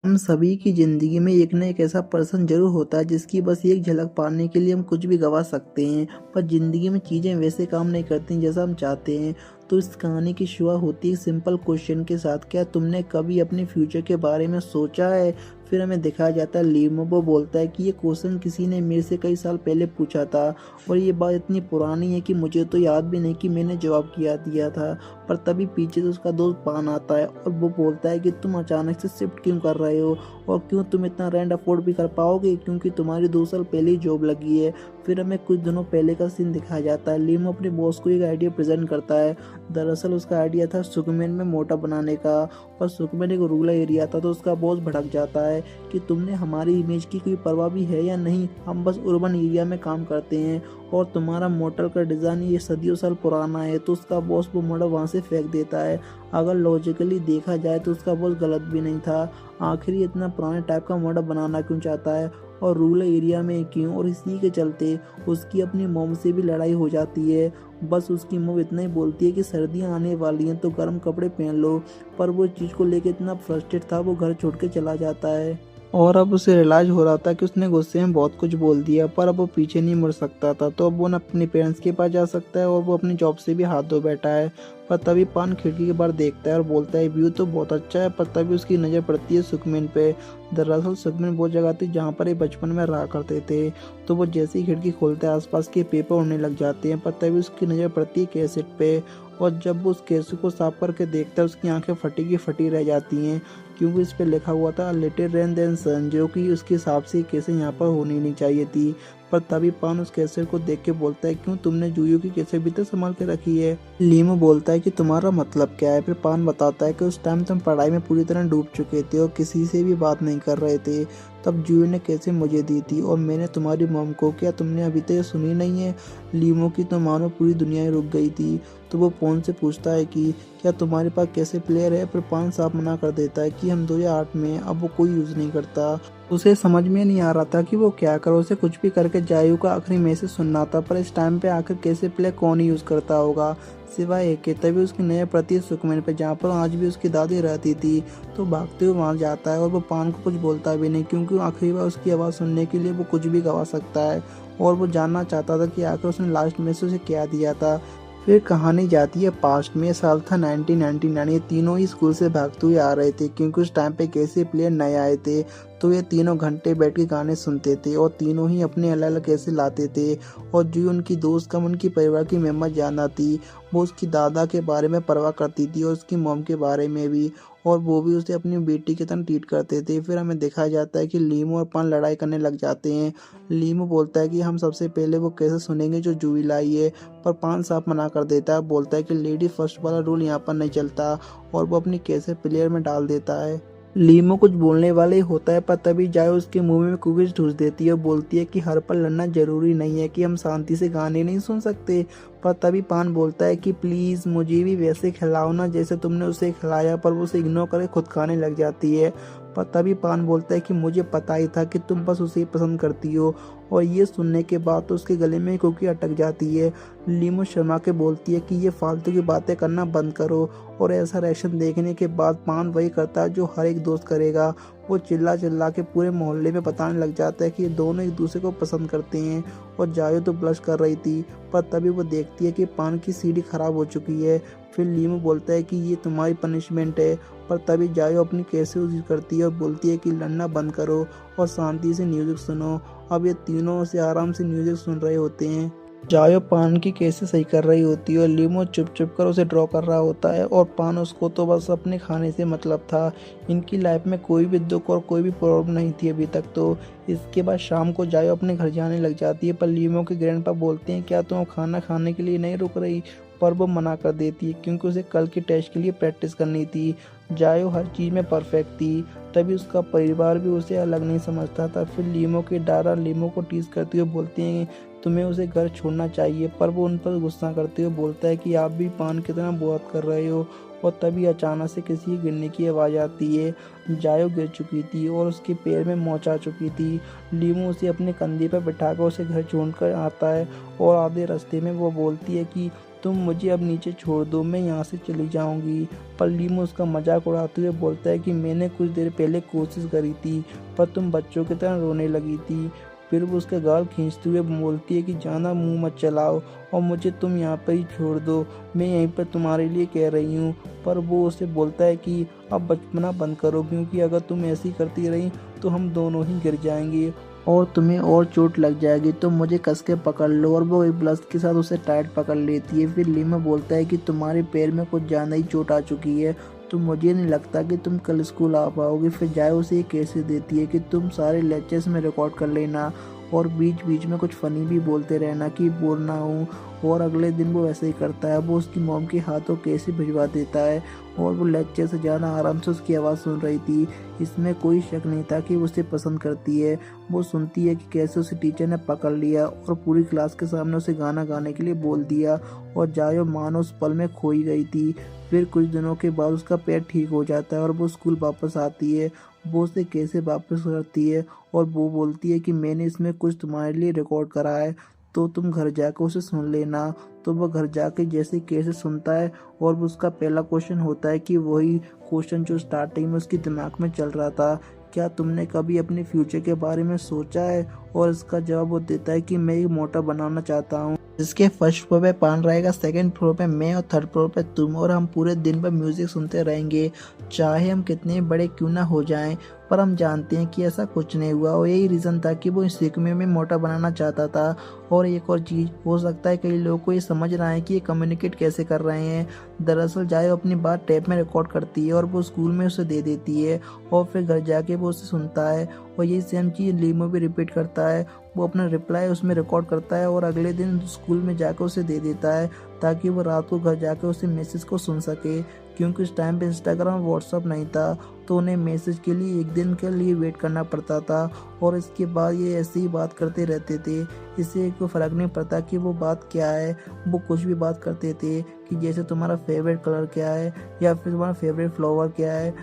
हम सभी की ज़िंदगी में एक न एक ऐसा पर्सन ज़रूर होता है जिसकी बस एक झलक पाने के लिए हम कुछ भी गँवा सकते हैं। पर ज़िंदगी में चीज़ें वैसे काम नहीं करती जैसा हम चाहते हैं। तो इस कहानी की शुरुआत होती है एक सिंपल क्वेश्चन के साथ, क्या तुमने कभी अपने फ्यूचर के बारे में सोचा है? फिर हमें दिखाया जाता है लीमो वो बोलता है कि ये क्वेश्चन किसी ने मेरे से कई साल पहले पूछा था और ये बात इतनी पुरानी है कि मुझे तो याद भी नहीं कि मैंने जवाब किया दिया था। पर तभी पीछे से उसका दोस्त पान आता है और वो बोलता है कि तुम अचानक से शिफ्ट क्यों कर रहे हो और क्यों तुम इतना रेंट अफोर्ड भी कर पाओगे, क्योंकि तुम्हारी 2 साल पहले ही जॉब लगी है। फिर हमें कुछ दिनों पहले का सीन दिखाया जाता है। लीमो अपने बॉस को एक आइडिया प्रेजेंट करता है। दरअसल उसका आइडिया था सुकमेन में मोटा बनाने का, और सुकमेन एक रूरल एरिया था। तो उसका बॉस भड़क जाता है कि तुमने हमारी इमेज की कोई परवाह भी है या नहीं, हम बस अर्बन एरिया में काम करते हैं और तुम्हारा मोटर का डिज़ाइन ये सदियों साल पुराना है। तो उसका बॉस वो मॉडल वहाँ से फेंक देता है। अगर लॉजिकली देखा जाए तो उसका बॉस गलत भी नहीं था। आखिर ये इतना पुराने टाइप का मॉडल बनाना क्यों चाहता है और रूरल एरिया में क्यों? और इसी के चलते उसकी अपनी मॉम से भी लड़ाई हो जाती है। बस उसकी मॉम इतना ही बोलती है कि सर्दियाँ आने वाली हैं तो गर्म कपड़े पहन लो। पर वो चीज़ को लेकर इतना फ्रस्ट्रेट था वो घर छोड़ के चला जाता है। और अब उसे रियलाइज हो रहा था कि उसने गुस्से में बहुत कुछ बोल दिया, पर अब वो पीछे नहीं मुड़ सकता था। तो अब वो न अपने पेरेंट्स के पास जा सकता है और वो अपनी जॉब से भी हाथ धो बैठा है। पर तभी पान खिड़की के बाहर देखता है और बोलता है व्यू तो बहुत अच्छा है। पर तभी उसकी नज़र पड़ती है सुकमेन पे। दरअसल सुकमेन वो जगह थी जहाँ पर ये बचपन में रहा करते थे। तो वो जैसे ही खिड़की खोलता है आसपास के पेपर उड़ने लग जाते हैं। पर तभी उसकी नज़र पड़ती है कैसेट पे, और जब वो उस कैसेट को साफ करके देखता है उसकी आंखें फटी की फटी रह जाती हैं, क्योंकि इस पे लिखा हुआ था लिटिल रेन देन सन, जो कि उसके हिसाब से कैसे यहाँ पर होनी नहीं चाहिए थी। पर तभी पान उस कैसेट को देख के बोलता है क्यों तुमने जूयू की कैसेट भी तो संभाल के रखी है? लीमो बोलता है कि तुम्हारा मतलब क्या है? फिर पान बताता है कि उस टाइम तुम पढ़ाई में पूरी तरह डूब चुके थे और किसी से भी बात नहीं कर रहे थे। तब जूयू ने कैसे मुझे दी थी और मैंने तुम्हारी मॉम को। क्या तुमने अभी तक ये सुनी नहीं है? लीमो की तो मानो पूरी दुनिया ही रुक गई थी। तो वो फोन से पूछता है कि क्या तुम्हारे पास कैसे प्लेयर है? पर पान साफ मना कर देता है कि हम 2008 में अब वो कोई यूज़ नहीं करता। उसे समझ में नहीं आ रहा था कि वो क्या करे। उसे कुछ भी करके जायू का आखिरी मैसेज सुनना था, पर इस टाइम पे आखिर कैसे प्ले कौन ही यूज़ करता होगा सिवाय एक के। तभी उसकी नज़र पड़ती है सुकमेन पे, जहाँ पर आज भी उसकी दादी रहती थी। तो भागते हुए वहाँ जाता है और वो पान को कुछ बोलता भी नहीं, क्योंकि आखिरी बार उसकी आवाज़ सुनने के लिए वो कुछ भी गवा सकता है। और वो जानना चाहता था कि आखिर उसने लास्ट मैसेज उसे क्या दिया था। फिर कहानी जाती है पास्ट में। साल था 1999। ये तीनों ही स्कूल से भागते हुए आ रहे थे, क्योंकि उस टाइम पे कैसे प्लेयर नए आए थे। तो ये तीनों घंटे बैठ के गाने सुनते थे और तीनों ही अपने अलग अलग कैसे लाते थे। और जो उनकी दोस्त कम उनकी परिवार की मेम्बर जानना थी, वो उसकी दादा के बारे में परवाह करती थी और उसकी मॉम के बारे में भी, और वो भी उसे अपनी बेटी की तरह ट्रीट करते थे। फिर हमें दिखाया जाता है कि लीमो और पान लड़ाई करने लग जाते हैं। लीमो बोलता है कि हम सबसे पहले वो कैसे सुनेंगे जो जूही लाई है, पर पान साफ मना कर देता है। बोलता है कि लेडी फर्स्ट वाला रूल यहाँ पर नहीं चलता, और वो अपनी कैसे प्लेयर में डाल देता है। लीमो कुछ बोलने वाले ही होता है, पर तभी जाए उसके मुंह में कुकीज ठूस देती है और बोलती है कि हर पल लड़ना जरूरी नहीं है, कि हम शांति से गाने नहीं सुन सकते। पर तभी पान बोलता है कि प्लीज मुझे भी वैसे खिलाओ ना जैसे तुमने उसे खिलाया। पर वो उसे इग्नोर करके खुद खाने लग जाती है। पर तभी पान बोलता है कि मुझे पता ही था कि तुम बस उसे ही पसंद करती हो। और ये सुनने के बाद तो उसके गले में कुकी अटक जाती है। लीमो शर्मा के बोलती है कि ये फालतू की बातें करना बंद करो। और ऐसा रिएक्शन देखने के बाद पान वही करता है जो हर एक दोस्त करेगा। वो चिल्ला चिल्ला के पूरे मोहल्ले में बताने लग जाता है कि ये दोनों एक दूसरे को पसंद करते हैं। और जायो तो ब्लश कर रही थी, पर तभी वो देखती है कि पान की सीढ़ी खराब हो चुकी है। फिर लीमो बोलता है कि ये तुम्हारी पनिशमेंट है। पर तभी जायो अपनी कैसे यूज करती है और बोलती है कि लड़ना बंद करो और शांति से म्यूजिक सुनो। अब ये तीनों से आराम से म्यूजिक सुन रहे होते हैं। जायो पान की कैसे सही कर रही होती है और लीमो चुप चुप कर उसे ड्रॉ कर रहा होता है, और पान उसको तो बस अपने खाने से मतलब था। इनकी लाइफ में कोई भी दुख और कोई भी प्रॉब्लम नहीं थी अभी तक। तो इसके बाद शाम को जायो अपने घर जाने लग जाती है, पर लीमो के ग्रैंडपा बोलते हैं क्या तुम खाना खाने के लिए नहीं रुक रही? पर वो मना कर देती है, क्योंकि उसे कल के टेस्ट के लिए प्रैक्टिस करनी थी। जायो हर चीज़ में परफेक्ट थी, तभी उसका परिवार भी उसे अलग नहीं समझता था। फिर लीमो के दादा लीमो को टीज करते हुए बोलते हैं तुम्हें उसे घर छोड़ना चाहिए, पर वो उन पर गुस्सा करते हुए बोलता है कि आप भी पान की तरह बहुत कर रहे हो। और तभी अचानक से किसी के गिरने की आवाज़ आती है। जायो गिर चुकी थी और उसके पैर में मोच आ चुकी थी। लीमो उसे अपने कंधे पर बिठाकर उसे घर छोड़कर आता है, और आधे रास्ते में वो बोलती है कि तुम मुझे अब नीचे छोड़ दो, मैं यहाँ से चली जाऊँगी। पर लीमू उसका मजाक उड़ाते हुए बोलता है कि मैंने कुछ देर पहले कोशिश करी थी, पर तुम बच्चों की तरह रोने लगी थी। फिर वो उसका गाल खींचते हुए बोलती है कि ज़्यादा मुंह मत चलाओ और मुझे तुम यहाँ पर ही छोड़ दो, मैं यहीं पर तुम्हारे लिए कह रही हूँ। पर वो उसे बोलता है कि अब बचपना बंद करो, क्योंकि अगर तुम ऐसी करती रही तो हम दोनों ही गिर जाएंगे और तुम्हें और चोट लग जाएगी, तो मुझे कस के पकड़ लो। और वो एक ब्लस्ट के साथ उसे टाइट पकड़ लेती है। फिर लीमा बोलता है कि तुम्हारे पैर में कुछ ज़्यादा ही चोट आ चुकी है, तो मुझे नहीं लगता कि तुम कल स्कूल आ पाओगे। फिर जाए उसे एक केस देती है कि तुम सारे लेक्चर्स में रिकॉर्ड कर लेना और बीच बीच में कुछ फ़नी भी बोलते रहना कि बोर ना हूँ। और अगले दिन वो वैसे ही करता है। वो उसकी मॉम के हाथों कैसे भिजवा देता है और वो लेक्चर से ज़्यादा आराम से उसकी आवाज़ सुन रही थी। इसमें कोई शक नहीं था कि वो उसे पसंद करती है। वो सुनती है कि कैसे उसे टीचर ने पकड़ लिया और पूरी क्लास के सामने उसे गाना गाने के लिए बोल दिया और जायो मानो उस पल में खोई गई थी। फिर कुछ दिनों के बाद उसका पैर ठीक हो जाता है और वो स्कूल वापस आती है। वो उसे कैसे वापस करती है और वो बोलती है कि मैंने इसमें कुछ तुम्हारे लिए रिकॉर्ड करा है, तो तुम घर जाकर उसे सुन लेना। तो वह घर जाके जैसे कैसे सुनता है और उसका पहला क्वेश्चन होता है कि वही क्वेश्चन जो स्टार्टिंग में उसके दिमाग में चल रहा था, क्या तुमने कभी अपने फ्यूचर के बारे में सोचा है? और इसका जवाब वो देता है कि मैं एक मोटर बनाना चाहता हूँ, जिसके फर्स्ट फ्लोर पे पान रहेगा, सेकंड फ्लोर पे मैं और थर्ड फ्लोर पे तुम, और हम पूरे दिन भर म्यूजिक सुनते रहेंगे, चाहे हम कितने बड़े क्यों ना हो जाएं। पर हम जानते हैं कि ऐसा कुछ नहीं हुआ और यही रीज़न था कि वो इस सिक्मे में मोटा बनाना चाहता था। और एक और चीज़ हो सकता है कई लोगों को ये समझ रहा है कि ये कम्युनिकेट कैसे कर रहे हैं। दरअसल जायो अपनी बात टेप में रिकॉर्ड करती है और वो स्कूल में उसे दे देती है और फिर घर जाके वो उसे सुनता है और यही सेम चीज़ लीमो भी रिपीट करता है। वो अपना रिप्लाई उसमें रिकॉर्ड करता है और अगले दिन स्कूल में जाकर उसे दे देता है ताकि वो रात को घर जाकर उसे मैसेज को सुन सके, क्योंकि उस टाइम पे इंस्टाग्राम व्हाट्सअप नहीं था, तो उन्हें मैसेज के लिए एक दिन के लिए वेट करना पड़ता था। और इसके बाद ये ऐसे ही बात करते रहते थे, इससे कोई फ़र्क नहीं पड़ता कि वो बात क्या है। वो कुछ भी बात करते थे कि जैसे तुम्हारा फेवरेट कलर क्या है या फिर तुम्हारा फेवरेट फ्लावर क्या है।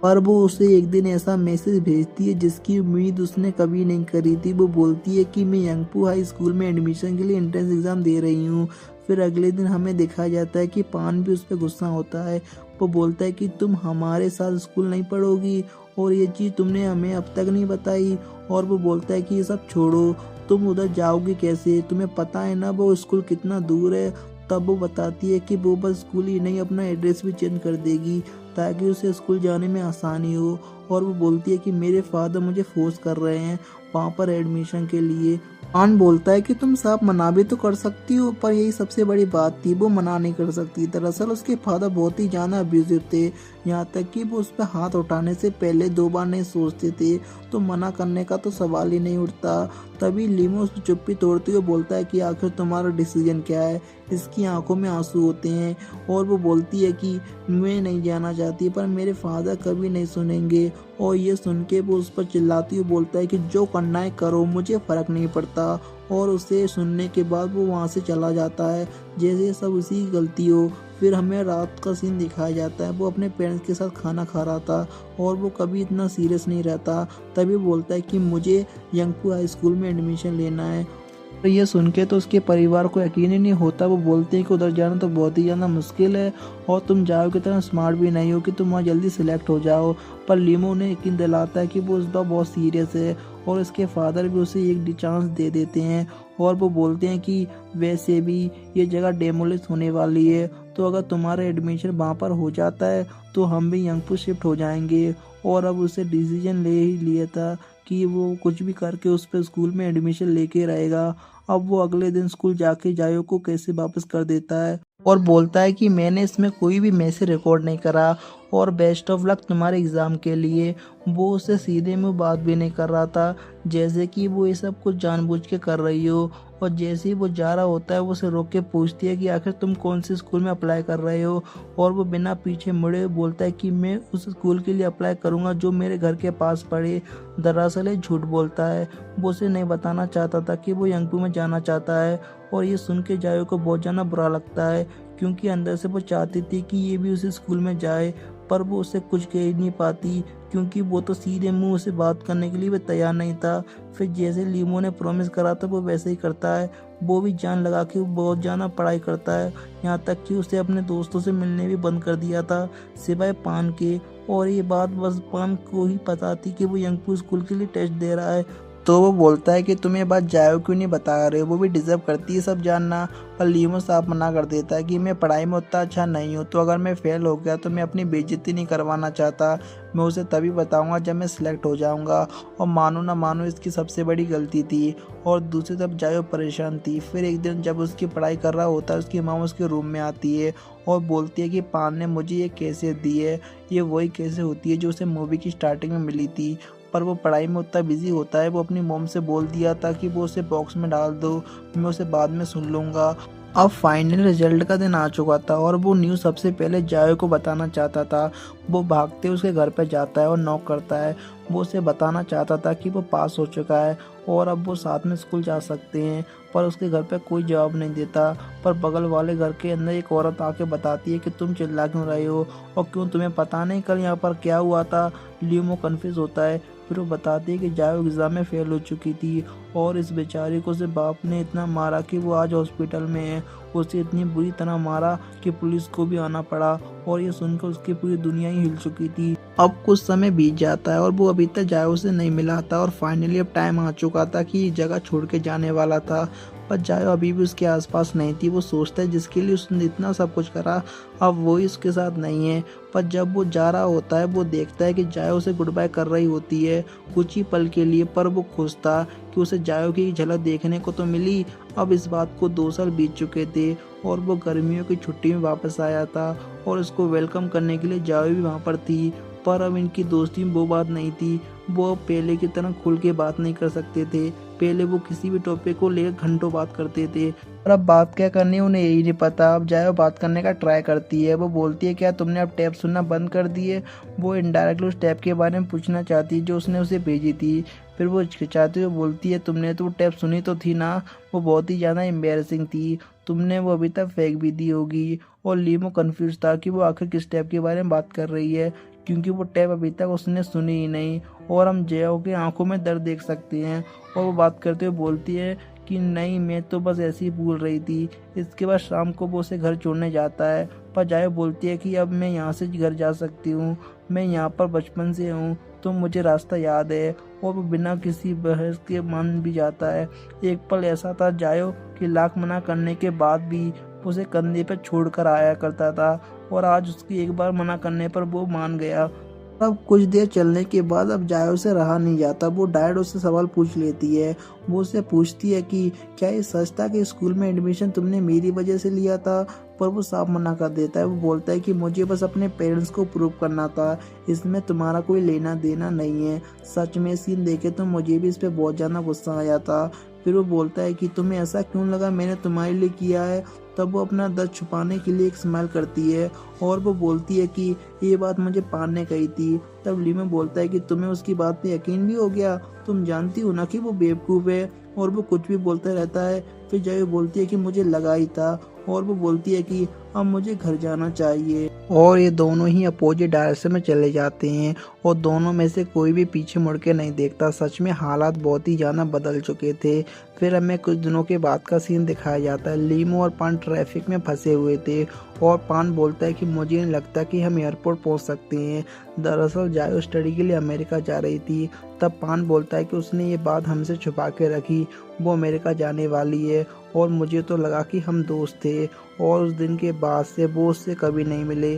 पर वो उसे एक दिन ऐसा मैसेज भेजती है जिसकी उम्मीद उसने कभी नहीं करी थी। वो बोलती है कि मैं यंगपू हाई स्कूल में एडमिशन के लिए एंट्रेंस एग्ज़ाम दे रही हूँ। फिर अगले दिन हमें दिखाया जाता है कि पान भी उस पर गुस्सा होता है। वो बोलता है कि तुम हमारे साथ स्कूल नहीं पढ़ोगी और ये चीज़ तुमने हमें अब तक नहीं बताई। और वो बोलता है कि ये सब छोड़ो, तुम उधर जाओगी कैसे, तुम्हें पता है ना वो स्कूल कितना दूर है। तब वो बताती है कि वो बस स्कूल ही नहीं अपना एड्रेस भी चेंज कर देगी ताकि उसे स्कूल जाने में आसानी हो। और वो बोलती है कि मेरे फादर मुझे फोर्स कर रहे हैं वहाँ पर एडमिशन के लिए। आन बोलता है कि तुम साफ मना भी तो कर सकती हो, पर यही सबसे बड़ी बात थी, वो मना नहीं कर सकती। दरअसल उसके फादर बहुत ही ज़्यादा अब्यूजिव थे, यहाँ तक कि वो उस पर हाथ उठाने से पहले 2 बार नहीं सोचते थे, तो मना करने का तो सवाल ही नहीं उठता। तभी लीमो उसकी चुप्पी तोड़ते हुए बोलता है कि आखिर तुम्हारा डिसीजन क्या है। इसकी आंखों में आंसू होते हैं और वो बोलती है कि मैं नहीं जाना चाहती, पर मेरे फादर कभी नहीं सुनेंगे। और ये सुन के वो उस पर चिल्लाती हुई बोलता है कि जो करना है करो, मुझे फ़र्क नहीं पड़ता। और उसे सुनने के बाद वो वहाँ से चला जाता है जैसे सब उसी की गलती हो। फिर हमें रात का सीन दिखाया जाता है, वो अपने पेरेंट्स के साथ खाना खा रहा था और वो कभी इतना सीरियस नहीं रहता। तभी बोलता है कि मुझे यंगपू हाई स्कूल में एडमिशन लेना है। तो ये सुन के तो उसके परिवार को यकीन ही नहीं होता। वो बोलते हैं कि उधर जाना तो बहुत ही ज़्यादा मुश्किल है और तुम जाओगे तो स्मार्ट भी नहीं हो कि तुम वहाँ जल्दी सिलेक्ट हो जाओ। पर लीमो उन्हें यकीन दिलाता है कि वो उस बार बहुत सीरियस है और उसके फादर भी उसे एक चांस दे देते हैं। और वो बोलते हैं कि वैसे भी ये जगह डेमोलिश होने वाली है, तो अगर तुम्हारा एडमिशन वहाँ पर हो जाता है तो हम भी यंगपुर शिफ्ट हो जाएंगे। और अब उसे डिसीजन ले ही लिया था कि वो कुछ भी करके उस पर स्कूल में एडमिशन लेके रहेगा। अब वो अगले दिन स्कूल जाके जायो को कैसे वापस कर देता है और बोलता है कि मैंने इसमें कोई भी मैसेज रिकॉर्ड नहीं करा और बेस्ट ऑफ लक तुम्हारे एग्ज़ाम के लिए। वो उससे सीधे मुंह बात भी नहीं कर रहा था, जैसे कि वो ये सब कुछ जानबूझ के कर रही हो। और जैसे ही वो जा रहा होता है वो उसे रोक के पूछती है कि आखिर तुम कौन से स्कूल में अप्लाई कर रहे हो। और वो बिना पीछे मुड़े बोलता है कि मैं उस स्कूल के लिए अप्लाई करूँगा जो मेरे घर के पास पड़े। दरअसल ये झूठ बोलता है, वो उसे नहीं बताना चाहता था कि वो यंगपू में जाना चाहता है। और ये सुन के जायो को बहुत ज़्यादा बुरा लगता है, क्योंकि अंदर से वो चाहती थी कि ये भी उसी स्कूल में जाए, पर वो उससे कुछ कह ही नहीं पाती क्योंकि वो तो सीधे मुंह से बात करने के लिए भी तैयार नहीं था। फिर जैसे लीमो ने प्रॉमिस करा था वो वैसे ही करता है। वो भी जान लगा के बहुत ज़्यादा पढ़ाई करता है, यहाँ तक कि उसे अपने दोस्तों से मिलने भी बंद कर दिया था सिवाय पान के। और ये बात बस पान को ही पता थी कि वो यंगपू स्कूल के लिए टेस्ट दे रहा है। तो वो बोलता है कि तुम ये बात जायो क्यों नहीं बता रहे हो, वो भी डिजर्व करती है सब जानना। पर लीमो साफ मना कर देता है कि मैं पढ़ाई में उतना अच्छा नहीं हूँ, तो अगर मैं फेल हो गया तो मैं अपनी बेइज्जती नहीं करवाना चाहता। मैं उसे तभी बताऊंगा जब मैं सिलेक्ट हो जाऊंगा। और मानो ना मानो इसकी सबसे बड़ी गलती थी। और दूसरी तरफ जायो परेशान थी। फिर एक दिन जब उसकी पढ़ाई कर रहा होता है उसकी माँ उसके रूम में आती है और बोलती है कि पान ने मुझे ये कैसे दी है। ये वही कैसे होती है जो उसे मूवी की स्टार्टिंग में मिली थी। पर वो पढ़ाई में उतना बिजी होता है, वो अपनी मॉम से बोल दिया था कि वो उसे बॉक्स में डाल दो, मैं उसे बाद में सुन लूँगा। अब फाइनल रिजल्ट का दिन आ चुका था और वो न्यूज़ सबसे पहले जायो को बताना चाहता था। वो भागते उसके घर पर जाता है और नॉक करता है। वो उसे बताना चाहता था कि वो पास हो चुका है और अब वो साथ में स्कूल जा सकते हैं, पर उसके घर पे कोई जवाब नहीं देता। पर बगल वाले घर के अंदर एक औरत आके बताती है कि तुम चिल्ला क्यों रहे हो और क्यों, तुम्हें पता नहीं कल यहाँ पर क्या हुआ था। लीमो कंफ्यूज होता है। फिर वो बताती है कि जायो एग्ज़ाम में फेल हो चुकी थी और इस बेचारी को उसे बाप ने इतना मारा कि वो आज हॉस्पिटल में है। उसे इतनी बुरी तरह मारा कि पुलिस को भी आना पड़ा और ये सुनकर उसकी पूरी दुनिया ही हिल चुकी थी। अब कुछ समय बीत जाता है और वो अभी तक जायो से नहीं मिला था और फाइनली अब टाइम आ चुका था कि जगह छोड़ के जाने वाला था। पर जायो अभी भी उसके आसपास नहीं थी। वो सोचता है जिसके लिए उसने इतना सब कुछ करा अब वो ही उसके साथ नहीं है। पर जब वो जा रहा होता है वो देखता है कि जायो उसे गुड बाय कर रही होती है कुछ ही पल के लिए। पर वो खुश था कि उसे जायो की झलक देखने को तो मिली। अब इस बात को 2 साल बीत चुके थे और वो गर्मियों की छुट्टी में वापस आया था और उसको वेलकम करने के लिए जायो भी वहाँ पर थी। पर अब इनकी दोस्ती में वो बात नहीं थी। वो पहले की तरह खुल के बात नहीं कर सकते थे। पहले वो किसी भी टॉपिक को लेकर घंटों बात करते थे, और अब बात क्या करनी है उन्हें यही नहीं पता। अब जायो बात करने का ट्राई करती है। वो बोलती है क्या तुमने अब टैप सुनना बंद कर दिए। वो इनडायरेक्टली उस टैप के बारे में पूछना चाहती है जो उसने उसे भेजी थी। फिर वो हिचकिचाती हुई बोलती है तुमने तो वो टैप सुनी तो थी ना, वो बहुत ही ज़्यादा एम्बेरसिंग थी, तुमने वो अभी तक फेंक भी दी होगी। और लीमो कंफ्यूज था कि वो आखिर किस टैप के बारे में बात कर रही है क्योंकि वो टैप अभी तक उसने सुनी ही नहीं। और हम जयो की आंखों में दर्द देख सकते हैं और वो बात करते हुए बोलती है कि नहीं मैं तो बस ऐसे ही भूल रही थी। इसके बाद शाम को वो उसे घर छोड़ने जाता है। पर जायो बोलती है कि अब मैं यहाँ से घर जा सकती हूँ, मैं यहाँ पर बचपन से हूँ तो मुझे रास्ता याद है। और वो बिना किसी बहस के मान भी जाता है। एक पल ऐसा था जायो कि लाख मना करने के बाद भी उसे कंधे पर छोड़ कर आया करता था और आज उसकी एक बार मना करने पर वो मान गया। अब कुछ देर चलने के बाद अब जायो से रहा नहीं जाता। वो डायरेक्ट उससे सवाल पूछ लेती है। वो उससे पूछती है कि क्या ये सच था कि स्कूल में एडमिशन तुमने मेरी वजह से लिया था। पर वो साफ मना कर देता है। वो बोलता है कि मुझे बस अपने पेरेंट्स को प्रूव करना था, इसमें तुम्हारा कोई लेना देना नहीं है। सच में सीन देखे तो मुझे भी इस पर बहुत ज़्यादा गुस्सा आया था। फिर वो बोलता है कि तुम्हें ऐसा क्यों लगा मैंने तुम्हारे लिए किया है। तब वो अपना दर्द छुपाने के लिए एक स्माइल करती है और वो बोलती है कि ये बात मुझे पान ने कही थी। तब लीमो बोलता है कि तुम्हें उसकी बात पे यकीन भी हो गया, तुम जानती हो ना कि वो बेवकूफ़ है और वो कुछ भी बोलता रहता है। फिर जय बोलती है कि मुझे लगा ही था और वो बोलती है कि अब मुझे घर जाना चाहिए। और ये दोनों ही अपोजिट डायरेक्शन में चले जाते हैं और दोनों में से कोई भी पीछे मुड़ के नहीं देखता। सच में हालात बहुत ही ज़्यादा बदल चुके थे। फिर हमें कुछ दिनों के बाद का सीन दिखाया जाता है। लीमो और पान ट्रैफिक में फंसे हुए थे और पान बोलता है कि मुझे नहीं लगता कि हम एयरपोर्ट पहुंच सकते हैं। दरअसल जायो स्टडी के लिए अमेरिका जा रही थी। तब पान बोलता है कि उसने ये बात हमसे छुपा के रखी, वो अमेरिका जाने वाली है और मुझे तो लगा कि हम दोस्त थे। और उस दिन के बाद से वो उससे कभी नहीं मिले।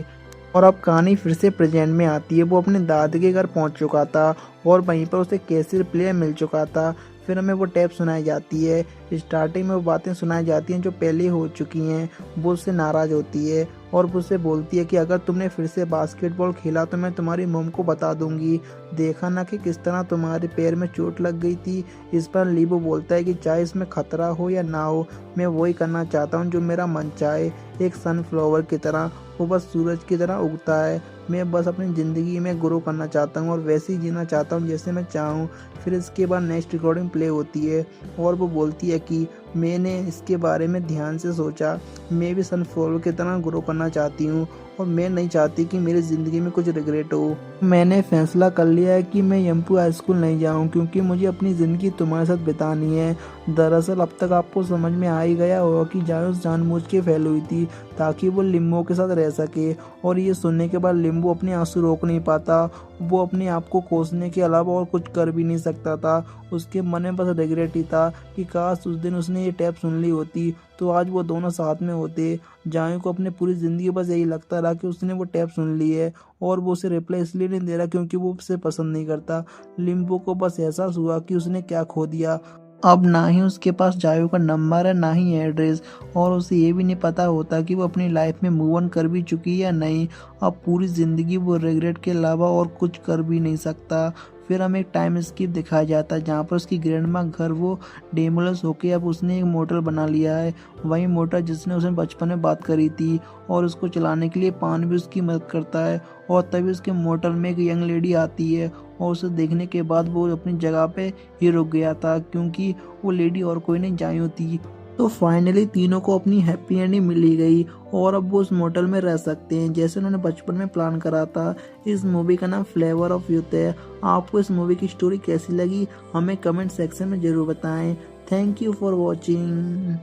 और अब कहानी फिर से प्रेजेंट में आती है। वो अपने दादी के घर पहुंच चुका था और वहीं पर उसे कैसेट प्लेयर मिल चुका था। फिर हमें वो टैप सुनाई जाती है। स्टार्टिंग में वो बातें सुनाई जाती हैं जो पहले हो चुकी हैं। वो उससे नाराज़ होती है और वो उससे बोलती है कि अगर तुमने फिर से बास्केटबॉल खेला तो मैं तुम्हारी मॉम को बता दूंगी। देखा ना कि किस तरह तुम्हारे पैर में चोट लग गई थी। इस पर लीबो बोलता है कि चाहे इसमें खतरा हो या ना हो, मैं वही करना चाहता हूँ जो मेरा मन चाहे। एक सनफ्लावर की तरह वो बस सूरज की तरह उगता है। मैं बस अपनी ज़िंदगी में ग्रो करना चाहता हूँ और वैसे ही जीना चाहता हूँ जैसे मैं चाहूँ। फिर इसके बाद नेक्स्ट रिकॉर्डिंग प्ले होती है और वो बोलती है कि मैंने इसके बारे में ध्यान से सोचा, मैं भी सनफ्लावर की तरह ग्रो करना चाहती हूँ और मैं नहीं चाहती कि मेरी ज़िंदगी में कुछ रिग्रेट हो। मैंने फैसला कर लिया है कि मैं यमपू हाई स्कूल नहीं जाऊँ, क्योंकि मुझे अपनी ज़िंदगी तुम्हारे साथ बितानी है। दरअसल अब तक आपको समझ में आ ही गया होगा कि जायोस जानबूझ के फेल हुई थी ताकि वो लिम्बो के साथ रह सके, और ये सुनने के बाद लिम्बो अपने आंसू रोक नहीं पाता। वो अपने आप को कोसने के अलावा और कुछ कर भी नहीं सकता था। उसके मन में बस रिग्रेट ही था कि काश उस दिन उसने ये टैप सुन ली होती तो आज वो दोनों साथ में होते। जायों को अपनी पूरी ज़िंदगी बस यही लगता रहा कि उसने वो टैप सुन ली है, और वो उसे रिप्लाई इसलिए नहीं दे रहा क्योंकि वो उसे पसंद नहीं करता। लिम्बो को बस एहसास हुआ कि उसने क्या खो दिया। अब ना ही उसके पास जायो का नंबर है, ना ही एड्रेस, और उसे ये भी नहीं पता होता कि वो अपनी लाइफ में मूव ऑन कर भी चुकी है या नहीं। अब पूरी ज़िंदगी वो रिग्रेट के अलावा और कुछ कर भी नहीं सकता। फिर हमें एक टाइम स्किप दिखाया जाता है जहाँ पर उसकी ग्रैंडमा घर वो डेमोलिश होके अब उसने एक मोटर बना लिया है, वही मोटर जिसने उसने बचपन में बात करी थी, और उसको चलाने के लिए पान भी उसकी मदद करता है। और तभी उसके मोटर में एक यंग लेडी आती है, और उसे देखने के बाद वो अपनी जगह पे ही रुक गया था क्योंकि वो लेडी और कोई नहीं जायूं थी। तो फाइनली तीनों को अपनी हैप्पी एंडिंग मिली गई, और अब वो उस मोटल में रह सकते हैं जैसे उन्होंने बचपन में प्लान करा था। इस मूवी का नाम फ्लेवर ऑफ यूथ है। आपको इस मूवी की स्टोरी कैसी लगी हमें कमेंट सेक्शन में ज़रूर बताएं। Thank you for watching.